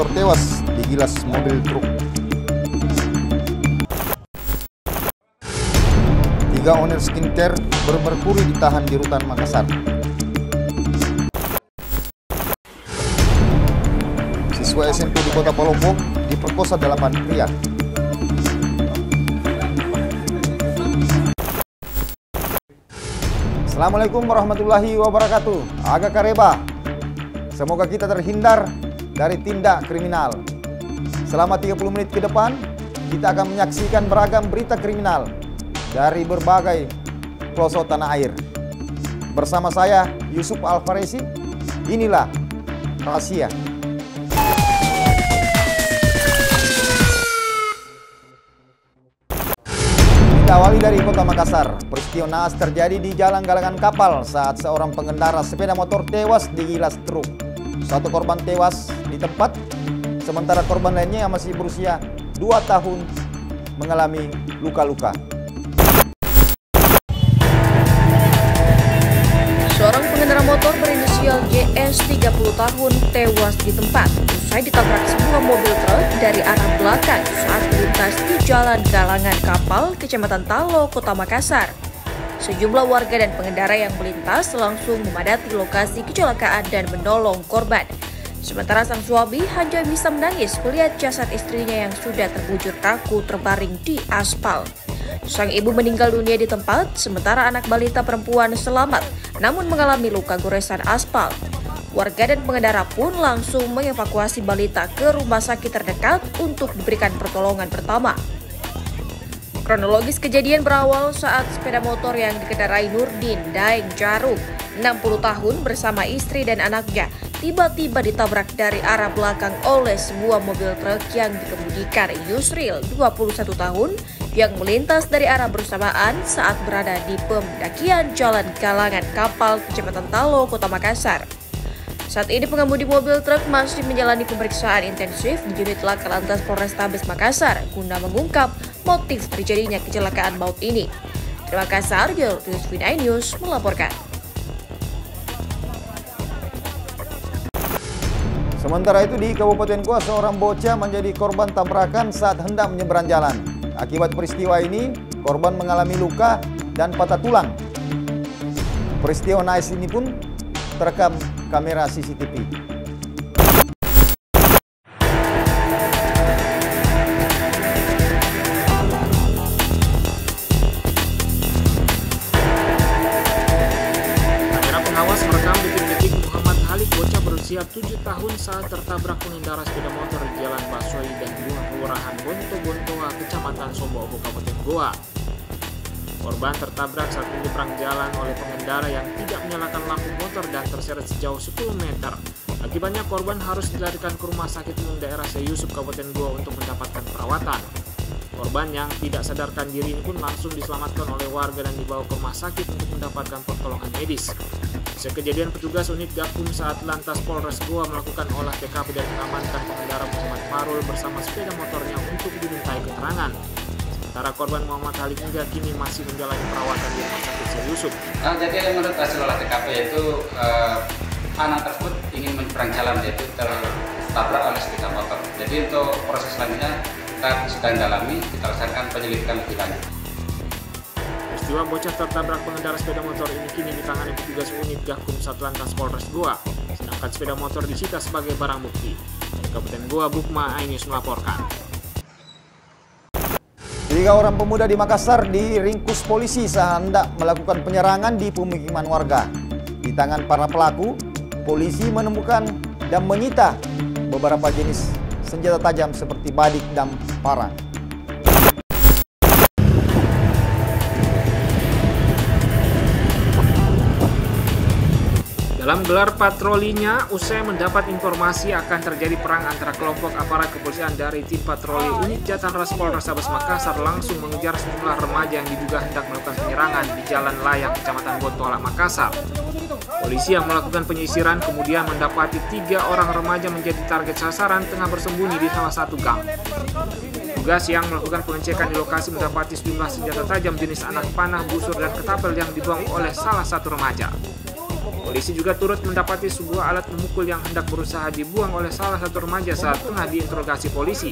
motor tewas digilas mobil truk. 3 owner skincare bermerkuri ditahan di Rutan Makassar. Siswa SMP di Kota Palopo diperkosa 8 pria. Assalamualaikum warahmatullahi wabarakatuh. Aga kareba. Semoga kita terhindar dari tindak kriminal. Selama 30 menit ke depan, kita akan menyaksikan beragam berita kriminal dari berbagai pelosok tanah air. Bersama saya, Yusuf Alfaresi, inilah Rahasia. Awali dari Kota Makassar, peristiwa naas terjadi di Jalan Galangan Kapal saat seorang pengendara sepeda motor tewas digilas truk. 1 korban tewas di tempat, sementara korban lainnya yang masih berusia 2 tahun mengalami luka-luka. Seorang pengendara motor berinisial JS 30 tahun tewas di tempat usai ditabrak sebuah mobil truk dari arah belakang saat melintas di Jalan Galangan Kapal, Kecamatan Talo, Kota Makassar. Sejumlah warga dan pengendara yang melintas langsung memadati lokasi kecelakaan dan menolong korban. Sementara sang suami hanya bisa menangis melihat jasad istrinya yang sudah terbujur kaku terbaring di aspal. Sang ibu meninggal dunia di tempat, sementara anak balita perempuan selamat namun mengalami luka goresan aspal. Warga dan pengendara pun langsung mengevakuasi balita ke rumah sakit terdekat untuk diberikan pertolongan pertama. Kronologis kejadian berawal saat sepeda motor yang dikendarai Nurdin Daeng Jarum, 60 tahun bersama istri dan anaknya tiba-tiba ditabrak dari arah belakang oleh sebuah mobil truk yang dikemudikan Yusril, 21 tahun, yang melintas dari arah bersamaan saat berada di pendakian Jalan Galangan Kapal, Kecamatan Talo, Kota Makassar. Saat ini pengemudi mobil truk masih menjalani pemeriksaan intensif di unit Laka Lantas Polrestabes Makassar guna mengungkap motif terjadinya kecelakaan maut ini. Dari Makassar, Jurnalis V9 News melaporkan. Sementara itu di Kabupaten Goa, seorang bocah menjadi korban tabrakan saat hendak menyeberang jalan. Akibat peristiwa ini, korban mengalami luka dan patah tulang. Peristiwa naas ini pun terekam kamera CCTV. Kamera pengawas merekam detik-detik Muhammad Halik, bocah berusia 7 tahun saat tertabrak pengendara sepeda motor di Jalan Basoi dan Bunga Kelurahan Bonto-Bontoa, Kecamatan Sombo, Kabupaten Goa. Korban tertabrak saat menyeberang jalan oleh pengendara yang tidak menyalakan lampu motor dan terseret sejauh 10 meter. Akibatnya korban harus dilarikan ke Rumah Sakit Umum Daerah Syekh Yusuf, Kabupaten Goa untuk mendapatkan perawatan. Korban yang tidak sadarkan diri ini pun langsung diselamatkan oleh warga dan dibawa ke rumah sakit untuk mendapatkan pertolongan medis. Sekejadian petugas unit Gakum saat Lantas Polres Goa melakukan olah TKP dan mengamankan pengendara Muhammad Marul bersama sepeda motornya untuk dimintai keterangan. Sementara korban Muhammad Halik hingga kini masih menjalani perawatan di Rumah Sakit Syekh Yusuf. Jadi menurut hasil olah TKP itu anak tersebut ingin menyeberang jalan, yaitu tertabrak oleh sepeda motor. Jadi untuk proses selanjutnya kita sedang dalami, kita laksanakan penyelidikan lebih lanjut. Peristiwa bocah tertabrak pengendara sepeda motor ini kini ditangani petugas unit Gakum Satlantas Polres Goa, sedangkan sepeda motor disita sebagai barang bukti. Dari Kabupaten Goa, Bukma Ainus melaporkan. 3 orang pemuda di Makassar diringkus polisi saat hendak melakukan penyerangan di pemukiman warga. Di tangan para pelaku, polisi menemukan dan menyita beberapa jenis senjata tajam seperti badik dan parang. Dalam gelar patrolinya, usai mendapat informasi akan terjadi perang antara kelompok aparat kepolisian dari tim patroli unit Jatanras Polrestabes Makassar langsung mengejar sejumlah remaja yang diduga hendak melakukan penyerangan di Jalan Layang, Kecamatan Bontoala, Makassar. Polisi yang melakukan penyisiran kemudian mendapati 3 orang remaja menjadi target sasaran tengah bersembunyi di salah satu gang. Tugas yang melakukan pengecekan di lokasi mendapati sejumlah senjata tajam jenis anak panah, busur, dan ketapel yang dibuang oleh salah satu remaja. Polisi juga turut mendapati sebuah alat memukul yang hendak berusaha dibuang oleh salah satu remaja saat tengah diinterogasi polisi.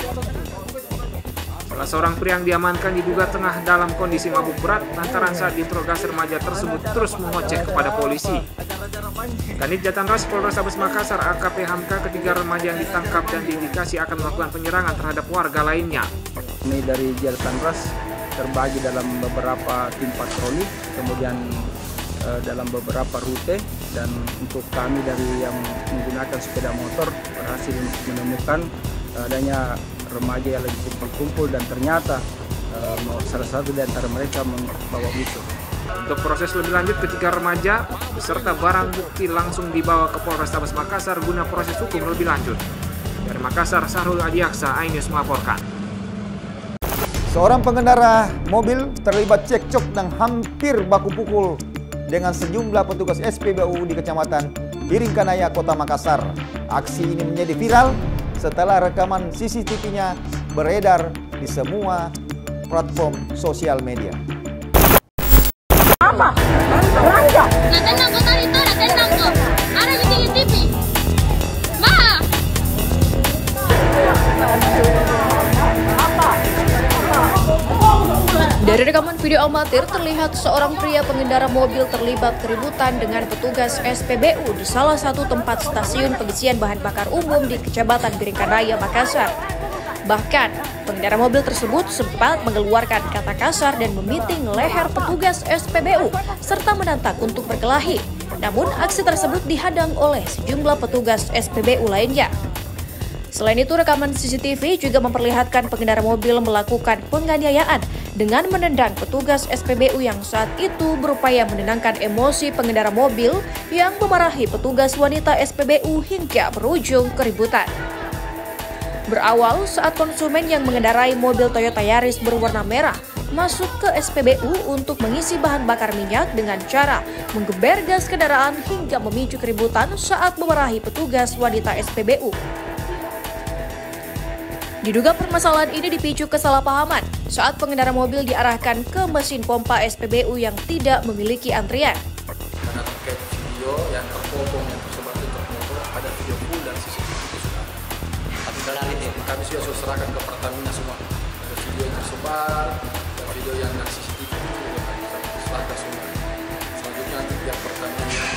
Salah seorang pria yang diamankan diduga tengah dalam kondisi mabuk berat lantaran saat diinterogasi remaja tersebut terus mengoceh kepada polisi. Kanit Jatanras Polrestabes Makassar AKP Hamka, ketiga remaja yang ditangkap dan diindikasi akan melakukan penyerangan terhadap warga lainnya. Ini dari Jatanras terbagi dalam beberapa tim patroli, kemudian dalam beberapa rute, dan untuk kami dari yang menggunakan sepeda motor berhasil menemukan adanya remaja yang lagi kumpul-kumpul dan ternyata salah satu di antara mereka membawa busuk. Untuk proses lebih lanjut, ketiga remaja beserta barang bukti langsung dibawa ke Polrestabes Makassar guna proses hukum lebih lanjut. Dari Makassar, Sahrul Adiaksa, iNews melaporkan. Seorang pengendara mobil terlibat cekcok dan hampir baku pukul dengan sejumlah petugas SPBU di Kecamatan Biringkanaya, Kota Makassar. Aksi ini menjadi viral setelah rekaman CCTV-nya beredar di semua platform sosial media. Apa? Belanja? Natendang kok tadi tuh, natendang kok. Ada di TV. Ma. Dari rekaman video amatir terlihat seorang pria pengendara mobil terlibat keributan dengan petugas SPBU di salah satu tempat stasiun pengisian bahan bakar umum di Kecamatan Biringkanaya, Makassar. Bahkan, pengendara mobil tersebut sempat mengeluarkan kata kasar dan memiting leher petugas SPBU serta menantang untuk berkelahi. Namun, aksi tersebut dihadang oleh sejumlah petugas SPBU lainnya. Selain itu, rekaman CCTV juga memperlihatkan pengendara mobil melakukan penganiayaan dengan menendang petugas SPBU yang saat itu berupaya menenangkan emosi pengendara mobil yang memarahi petugas wanita SPBU hingga berujung keributan. Berawal saat konsumen yang mengendarai mobil Toyota Yaris berwarna merah masuk ke SPBU untuk mengisi bahan bakar minyak dengan cara menggeber gas kendaraan hingga memicu keributan saat memarahi petugas wanita SPBU. Diduga permasalahan ini dipicu kesalahpahaman saat pengendara mobil diarahkan ke mesin pompa SPBU yang tidak memiliki antrian. Karena terkait video yang terpotong yang tersebar di motor, ada video full dan CCTV itu sudah ada. Kami sudah serahkan ke Pertamina semua. Ada video yang tersebar, dan video yang dari CCTV itu juga kami serahkan semua. Selanjutnya nanti pihak Pertamina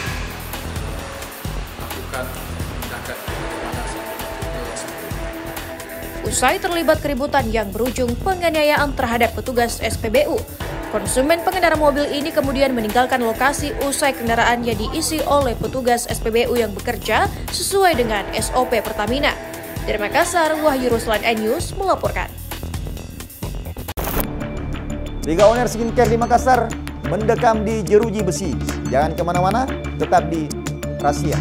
melakukan tindakan bagaimana sih. Usai terlibat keributan yang berujung penganiayaan terhadap petugas SPBU, konsumen pengendara mobil ini kemudian meninggalkan lokasi usai kendaraannya diisi oleh petugas SPBU yang bekerja sesuai dengan SOP Pertamina. Dari Makassar, Wahyu Ruslan, iNews melaporkan. Tiga owner skincare di Makassar mendekam di jeruji besi. Jangan kemana-mana, tetap di Rahasia.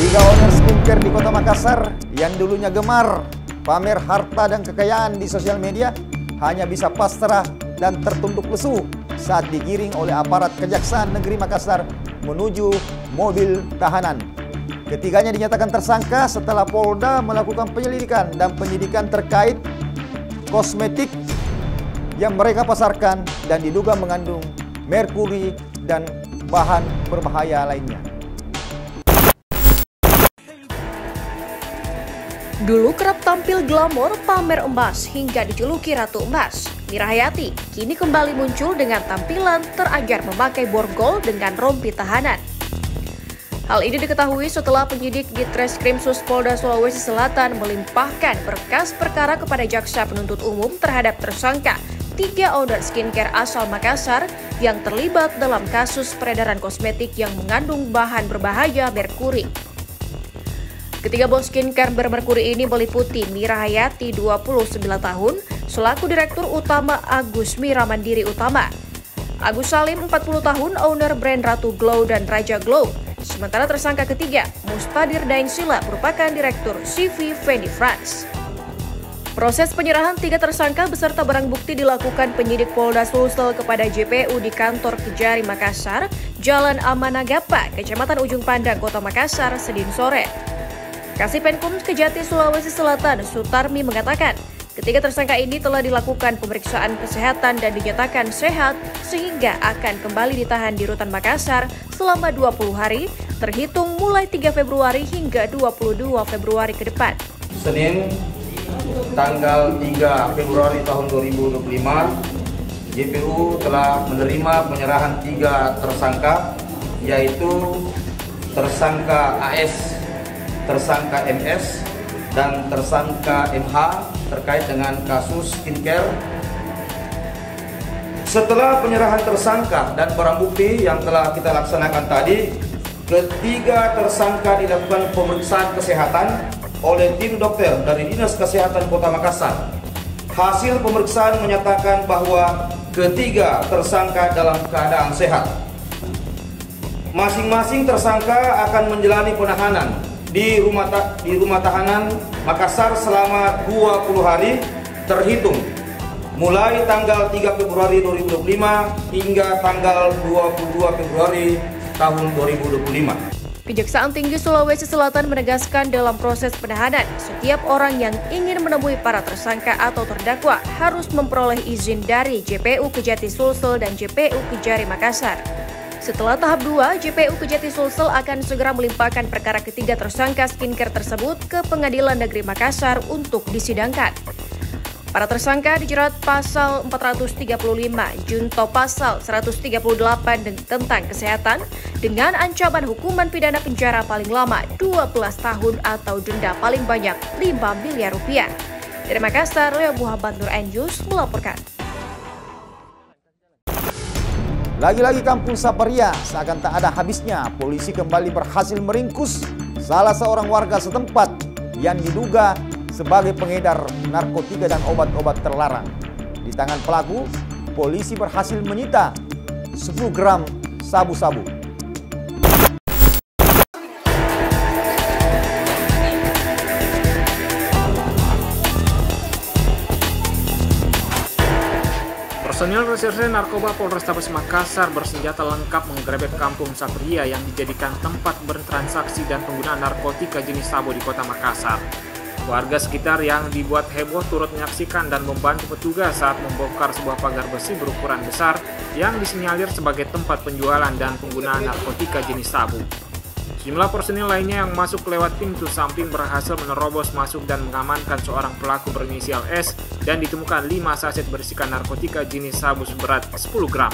Tiga owner skincare di Kota Makassar yang dulunya gemar pamer harta dan kekayaan di sosial media hanya bisa pasrah dan tertunduk lesu saat digiring oleh aparat Kejaksaan Negeri Makassar menuju mobil tahanan. Ketiganya dinyatakan tersangka setelah Polda melakukan penyelidikan dan penyidikan terkait kosmetik yang mereka pasarkan dan diduga mengandung merkuri dan bahan berbahaya lainnya. Dulu kerap tampil glamor, pamer emas hingga dijuluki Ratu Emas, Mira Hayati kini kembali muncul dengan tampilan terajar memakai borgol dengan rompi tahanan. Hal ini diketahui setelah penyidik di Treskrimsus Polda Sulawesi Selatan melimpahkan berkas perkara kepada Jaksa Penuntut Umum terhadap tersangka tiga owner skincare asal Makassar yang terlibat dalam kasus peredaran kosmetik yang mengandung bahan berbahaya merkuri. Ketiga bos skincare bermerkuri ini meliputi Mira Hayati 29 tahun selaku Direktur Utama Agus Mira Mandiri Utama, Agus Salim 40 tahun owner brand Ratu Glow dan Raja Glow, sementara tersangka ketiga Mustadir Daeng Sila merupakan Direktur CV Fendi France. Proses penyerahan 3 tersangka beserta barang bukti dilakukan penyidik Polda Sulsel kepada JPU di kantor Kejari Makassar, Jalan Amanagapa, Kecamatan Ujung Pandang, Kota Makassar, Senin sore. Kasipendkum Kejati Sulawesi Selatan, Sutarmi mengatakan, ketiga tersangka ini telah dilakukan pemeriksaan kesehatan dan dinyatakan sehat sehingga akan kembali ditahan di Rutan Makassar selama 20 hari, terhitung mulai 3 Februari hingga 22 Februari ke depan. Senin tanggal 3 Februari tahun 2025, JPU telah menerima penyerahan 3 tersangka, yaitu tersangka AS, tersangka MS, dan tersangka MH terkait dengan kasus skincare. Setelah penyerahan tersangka dan barang bukti yang telah kita laksanakan tadi, ketiga tersangka dilakukan pemeriksaan kesehatan oleh tim dokter dari Dinas Kesehatan Kota Makassar. Hasil pemeriksaan menyatakan bahwa ketiga tersangka dalam keadaan sehat. Masing-masing tersangka akan menjalani penahanan di rumah tahanan Makassar selama 20 hari terhitung mulai tanggal 3 Februari 2025 hingga tanggal 22 Februari tahun 2025. Kejaksaan Tinggi Sulawesi Selatan menegaskan dalam proses penahanan, setiap orang yang ingin menemui para tersangka atau terdakwa harus memperoleh izin dari JPU Kejati Sulsel dan JPU Kejari Makassar. Setelah tahap 2, JPU Kejati Sulsel akan segera melimpahkan perkara ketiga tersangka skincare tersebut ke Pengadilan Negeri Makassar untuk disidangkan. Para tersangka dijerat pasal 435, junto pasal 138 tentang kesehatan dengan ancaman hukuman pidana penjara paling lama 12 tahun atau denda paling banyak 5 miliar rupiah. Dari Makassar, Leo Muhammad Nur News melaporkan. Lagi-lagi kampung Saparia, seakan tak ada habisnya, polisi kembali berhasil meringkus salah seorang warga setempat yang diduga sebagai pengedar narkotika dan obat-obat terlarang. Di tangan pelaku, polisi berhasil menyita 10 gram sabu-sabu. Personil Reserse Narkoba Polrestabes Makassar bersenjata lengkap menggerebek kampung Saparia yang dijadikan tempat bertransaksi dan penggunaan narkotika jenis sabu di Kota Makassar. Warga sekitar yang dibuat heboh turut menyaksikan dan membantu petugas saat membongkar sebuah pagar besi berukuran besar yang disinyalir sebagai tempat penjualan dan penggunaan narkotika jenis sabu. Sejumlah personil lainnya yang masuk lewat pintu samping berhasil menerobos masuk dan mengamankan seorang pelaku berinisial S dan ditemukan 5 saset berisikan narkotika jenis sabu seberat 10 gram.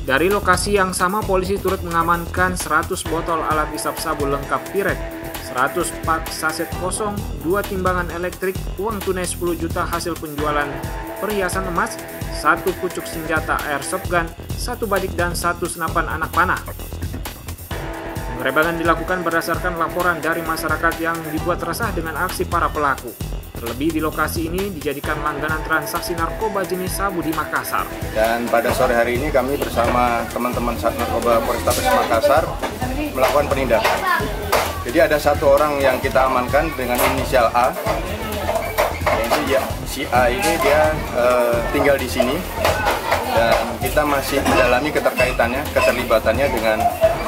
Dari lokasi yang sama, polisi turut mengamankan 100 botol alat hisap sabu lengkap pirek, 100 pak saset kosong, 2 timbangan elektrik, uang tunai 10 juta hasil penjualan perhiasan emas, 1 pucuk senjata airsoft gun, 1 badik dan 1 senapan anak panah. Pengerebekan dilakukan berdasarkan laporan dari masyarakat yang dibuat resah dengan aksi para pelaku. Terlebih di lokasi ini dijadikan langganan transaksi narkoba jenis sabu di Makassar. Dan pada sore hari ini kami bersama teman-teman Sat Narkoba Polrestabes Makassar melakukan penindakan. Jadi ada 1 orang yang kita amankan dengan inisial A. Si A ini dia tinggal di sini dan kita masih mendalami keterlibatannya dengan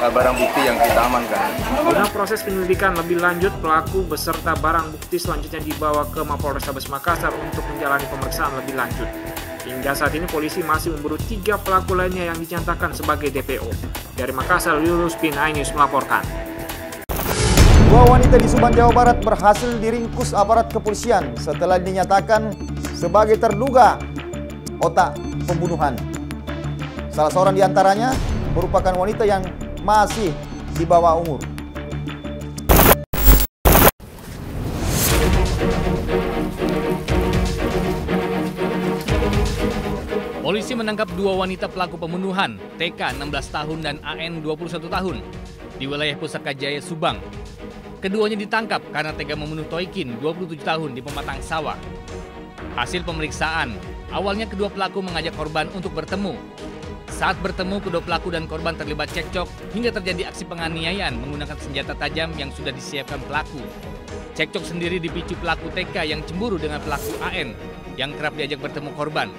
barang bukti yang kita amankan. Guna proses penyelidikan lebih lanjut, pelaku beserta barang bukti selanjutnya dibawa ke Mapolrestabes Makassar untuk menjalani pemeriksaan lebih lanjut. Hingga saat ini polisi masih memburu 3 pelaku lainnya yang dinyatakan sebagai DPO. Dari Makassar, Yunus bin Ainus melaporkan. 2 wanita di Subang, Jawa Barat berhasil diringkus aparat kepolisian setelah dinyatakan sebagai terduga otak pembunuhan. Salah seorang diantaranya merupakan wanita yang masih di bawah umur. Polisi menangkap 2 wanita pelaku pembunuhan, TK 16 tahun dan AN 21 tahun, di wilayah Pusaka Jaya, Subang. Keduanya ditangkap karena tega membunuh Toikin, 27 tahun, di pematang sawah. Hasil pemeriksaan, awalnya kedua pelaku mengajak korban untuk bertemu. Saat bertemu, kedua pelaku dan korban terlibat cekcok hingga terjadi aksi penganiayaan menggunakan senjata tajam yang sudah disiapkan pelaku. Cekcok sendiri dipicu pelaku TK yang cemburu dengan pelaku AN yang kerap diajak bertemu korban.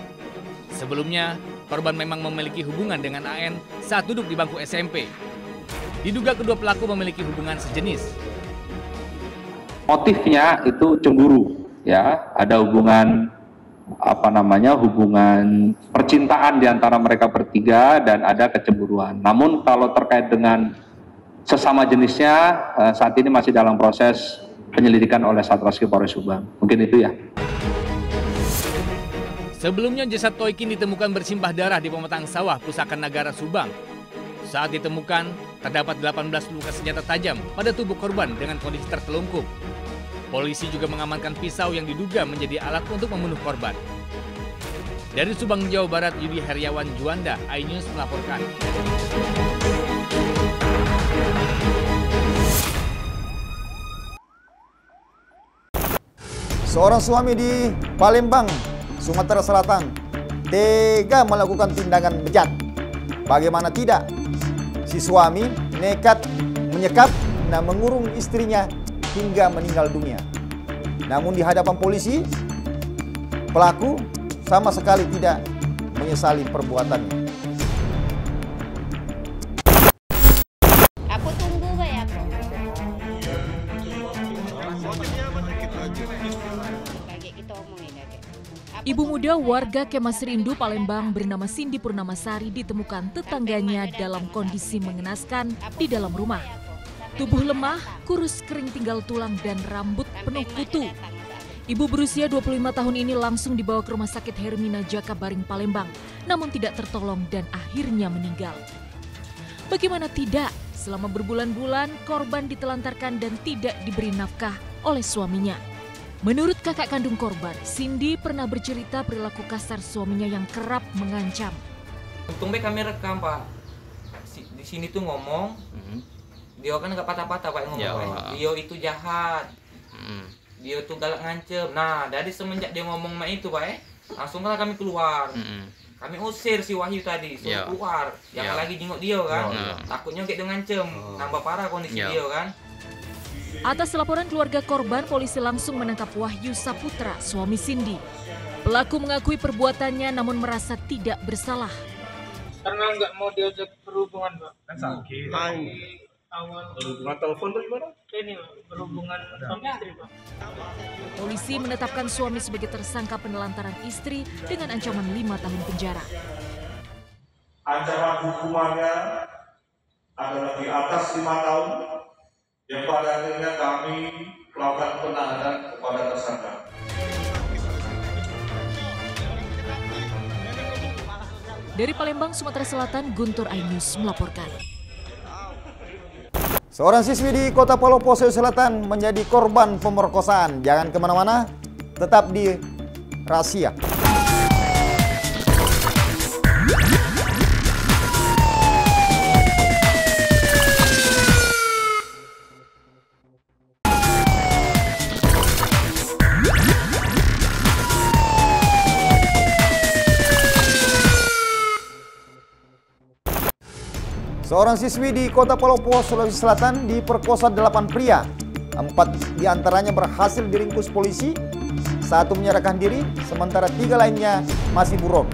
Sebelumnya, korban memang memiliki hubungan dengan AN saat duduk di bangku SMP. Diduga kedua pelaku memiliki hubungan sejenis. Motifnya itu cemburu, ya, ada hubungan hubungan percintaan di antara mereka bertiga dan ada kecemburuan. Namun kalau terkait dengan sesama jenisnya saat ini masih dalam proses penyelidikan oleh Satreskrim Polres Subang. Mungkin itu ya. Sebelumnya jasad Toikin ditemukan bersimbah darah di pematang sawah Pusaka Nagara Subang. Saat ditemukan, terdapat 18 luka senjata tajam pada tubuh korban dengan kondisi tertelungkup. Polisi juga mengamankan pisau yang diduga menjadi alat untuk membunuh korban. Dari Subang, Jawa Barat, Yudi Heriawan Juanda, iNews melaporkan. Seorang suami di Palembang, Sumatera Selatan, tega melakukan tindakan bejat. Bagaimana tidak? Si suami nekat menyekap dan mengurung istrinya hingga meninggal dunia. Namun di hadapan polisi, pelaku sama sekali tidak menyesali perbuatannya. Aku tunggu ya. Ibu muda warga Kemas Rindu, Palembang bernama Cindy Purnamasari ditemukan tetangganya dalam kondisi mengenaskan di dalam rumah. Tubuh lemah, kurus kering tinggal tulang dan rambut penuh kutu. Ibu berusia 25 tahun ini langsung dibawa ke Rumah Sakit Hermina Jakabaring, Palembang, namun tidak tertolong dan akhirnya meninggal. Bagaimana tidak, selama berbulan-bulan korban ditelantarkan dan tidak diberi nafkah oleh suaminya. Menurut kakak kandung korban, Cindy pernah bercerita perilaku kasar suaminya yang kerap mengancam. Untung kami rekam, Pak. Di sini tuh ngomong, dia kan nggak patah-patah Pak ngomong. Ya. Dia itu jahat, dia tuh galak ngancem. Nah, dari semenjak dia ngomong itu Pak, langsunglah kami keluar. Kami usir si Wahyu tadi, suruh keluar. Jangan lagi jenguk dia kan, takutnya kayak dia ngancem, nambah parah kondisi dia kan. Atas laporan keluarga korban, polisi langsung menangkap Wahyu Saputra, suami Cindy. Pelaku mengakui perbuatannya namun merasa tidak bersalah. Karena nggak mau diajak berhubungan, Pak. Kan sakit. Awal berhubungan telepon tuh gimana? Ini berhubungan suami istri, Pak. Polisi menetapkan suami sebagai tersangka penelantaran istri dengan ancaman 5 tahun penjara. Ancaman hukumannya adalah di atas 5 tahun. Yang pada akhirnya kami melakukan penahanan kepada tersangka. Dari Palembang, Sumatera Selatan, Guntur iNews melaporkan. Seorang siswi di Kota Palopo, Sulawesi Selatan menjadi korban pemerkosaan. Jangan kemana-mana, tetap di Rahasia. Seorang siswi di Kota Palopo, Sulawesi Selatan diperkosa 8 pria. 4 diantaranya berhasil diringkus polisi, 1 menyerahkan diri, sementara 3 lainnya masih buron.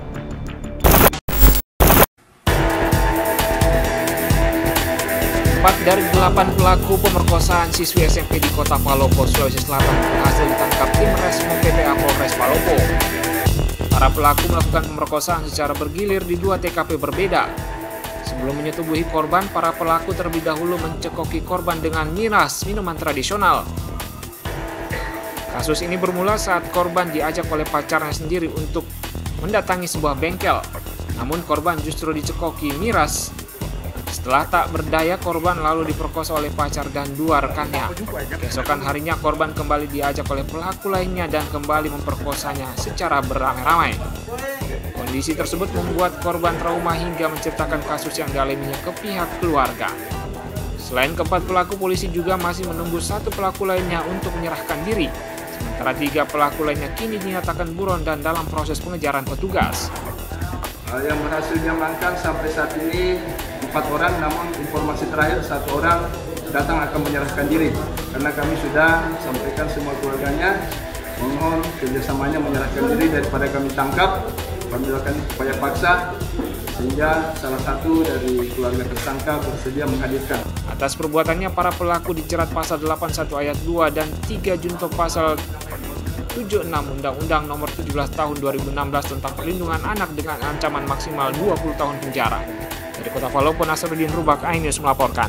Empat dari 8 pelaku pemerkosaan siswi SMP di Kota Palopo, Sulawesi Selatan berhasil ditangkap tim Resmo PPA Polres Palopo. Para pelaku melakukan pemerkosaan secara bergilir di 2 TKP berbeda. Sebelum menyetubuhi korban, para pelaku terlebih dahulu mencekoki korban dengan miras, minuman tradisional. Kasus ini bermula saat korban diajak oleh pacarnya sendiri untuk mendatangi sebuah bengkel. Namun korban justru dicekoki miras. Setelah tak berdaya, korban lalu diperkosa oleh pacar dan 2 rekannya. Keesokan harinya korban kembali diajak oleh pelaku lainnya dan kembali memperkosanya secara beramai-ramai. Kondisi tersebut membuat korban trauma hingga menceritakan kasus yang dialaminya ke pihak keluarga. Selain keempat pelaku, polisi juga masih menunggu 1 pelaku lainnya untuk menyerahkan diri. Sementara 3 pelaku lainnya kini dinyatakan buron dan dalam proses pengejaran petugas. Yang berhasil diamankan sampai saat ini 4 orang, namun informasi terakhir 1 orang datang akan menyerahkan diri. karena kami sudah sampaikan semua keluarganya, mohon kerjasamanya menyerahkan diri daripada kami tangkap, kami lakukan upaya paksa, sehingga salah satu dari keluarga tersangka bersedia menghadirkan. Atas perbuatannya, para pelaku dijerat pasal 81 ayat 2 dan 3 junto pasal 76 Undang-Undang Nomor 17 Tahun 2016 tentang Perlindungan Anak dengan ancaman maksimal 20 tahun penjara. Dari Kota Palopo, Nasruddin Rubak, iNews melaporkan.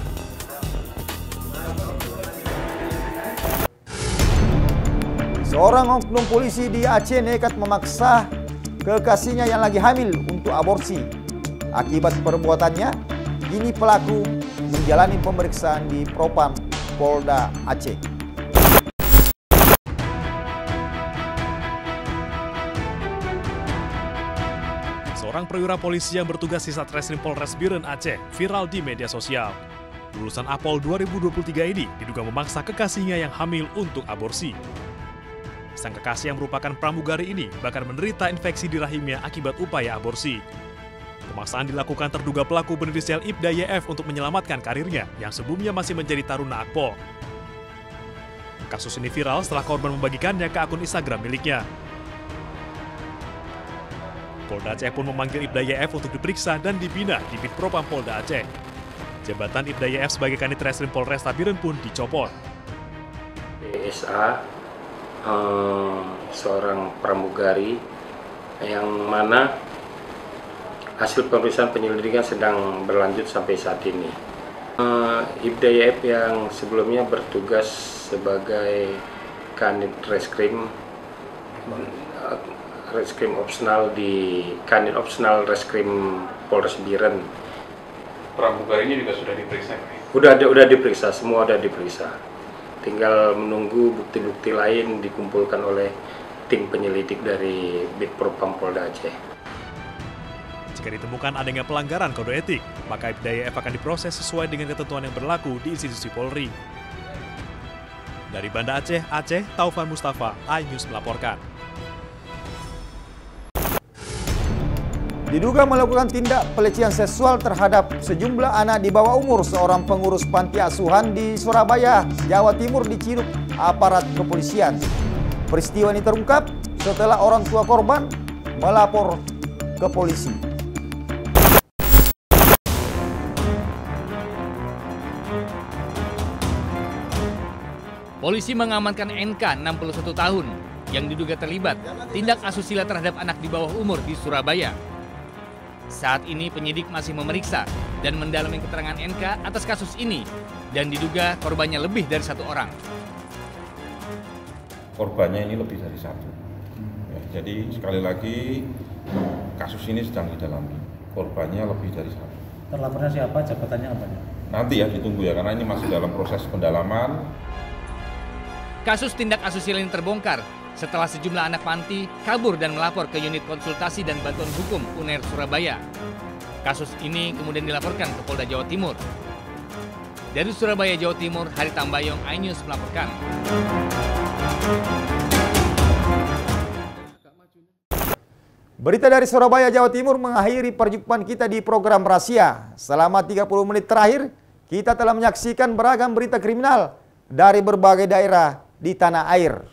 Seorang oknum polisi di Aceh nekat memaksa kekasihnya yang lagi hamil untuk aborsi. Akibat perbuatannya, kini pelaku menjalani pemeriksaan di Propam Polda Aceh. Seorang perwira polisi yang bertugas di Satreskrim Polres Biren Aceh viral di media sosial. Lulusan Apol 2023 ini diduga memaksa kekasihnya yang hamil untuk aborsi. Sang kekasih yang merupakan pramugari ini bahkan menderita infeksi di rahimnya akibat upaya aborsi. Pemaksaan dilakukan terduga pelaku berinisial Ibda YF untuk menyelamatkan karirnya yang sebelumnya masih menjadi taruna Akpol. Kasus ini viral setelah korban membagikannya ke akun Instagram miliknya. Polda Aceh pun memanggil Ibda YF untuk diperiksa dan dibina di Bid Propam Polda Aceh. Jabatan Ibda YF sebagai Kanit Reskrim Polresta Biren pun dicopot. PSA seorang pramugari yang mana hasil pemeriksaan penyelidikan sedang berlanjut sampai saat ini. Ibda YF yang sebelumnya bertugas sebagai Kanit Reskrim opsional di Kanit Opsional Reskrim Polres Biren. Pramugari ini juga sudah diperiksa? Udah diperiksa, semua udah diperiksa. Tinggal menunggu bukti-bukti lain dikumpulkan oleh tim penyelidik dari Bid Propam Polda Aceh. Jika ditemukan adanya pelanggaran kode etik, maka Ibda YF akan diproses sesuai dengan ketentuan yang berlaku di institusi Polri. Dari Banda Aceh, Taufan Mustafa, iNews melaporkan. Diduga melakukan tindak pelecehan seksual terhadap sejumlah anak di bawah umur, seorang pengurus panti asuhan di Surabaya, Jawa Timur diciduk aparat kepolisian. Peristiwa ini terungkap setelah orang tua korban melapor ke polisi. Polisi mengamankan NK 61 tahun yang diduga terlibat tindak asusila terhadap anak di bawah umur di Surabaya. Saat ini penyidik masih memeriksa dan mendalami keterangan NK atas kasus ini dan diduga korbannya lebih dari satu orang. Korbannya ini lebih dari satu. Ya, jadi sekali lagi kasus ini sedang didalami. Korbannya lebih dari satu. Terlapornya siapa? Jabatannya apa? Nanti ya ditunggu ya, karena ini masih dalam proses pendalaman. Kasus tindak asusila ini terbongkar setelah sejumlah anak panti kabur dan melapor ke unit konsultasi dan bantuan hukum UNER Surabaya. Kasus ini kemudian dilaporkan ke Polda Jawa Timur. Dari Surabaya, Jawa Timur, Hari Tambayong, iNews melaporkan. Berita dari Surabaya, Jawa Timur mengakhiri perjumpaan kita di program Rahasia. Selama 30 menit terakhir, kita telah menyaksikan beragam berita kriminal dari berbagai daerah di tanah air.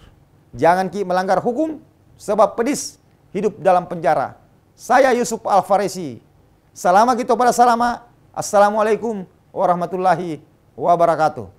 Jangan melanggar hukum, sebab pedis hidup dalam penjara. Saya Yusuf Alfaresi. Salama kita pada salama. Assalamualaikum warahmatullahi wabarakatuh.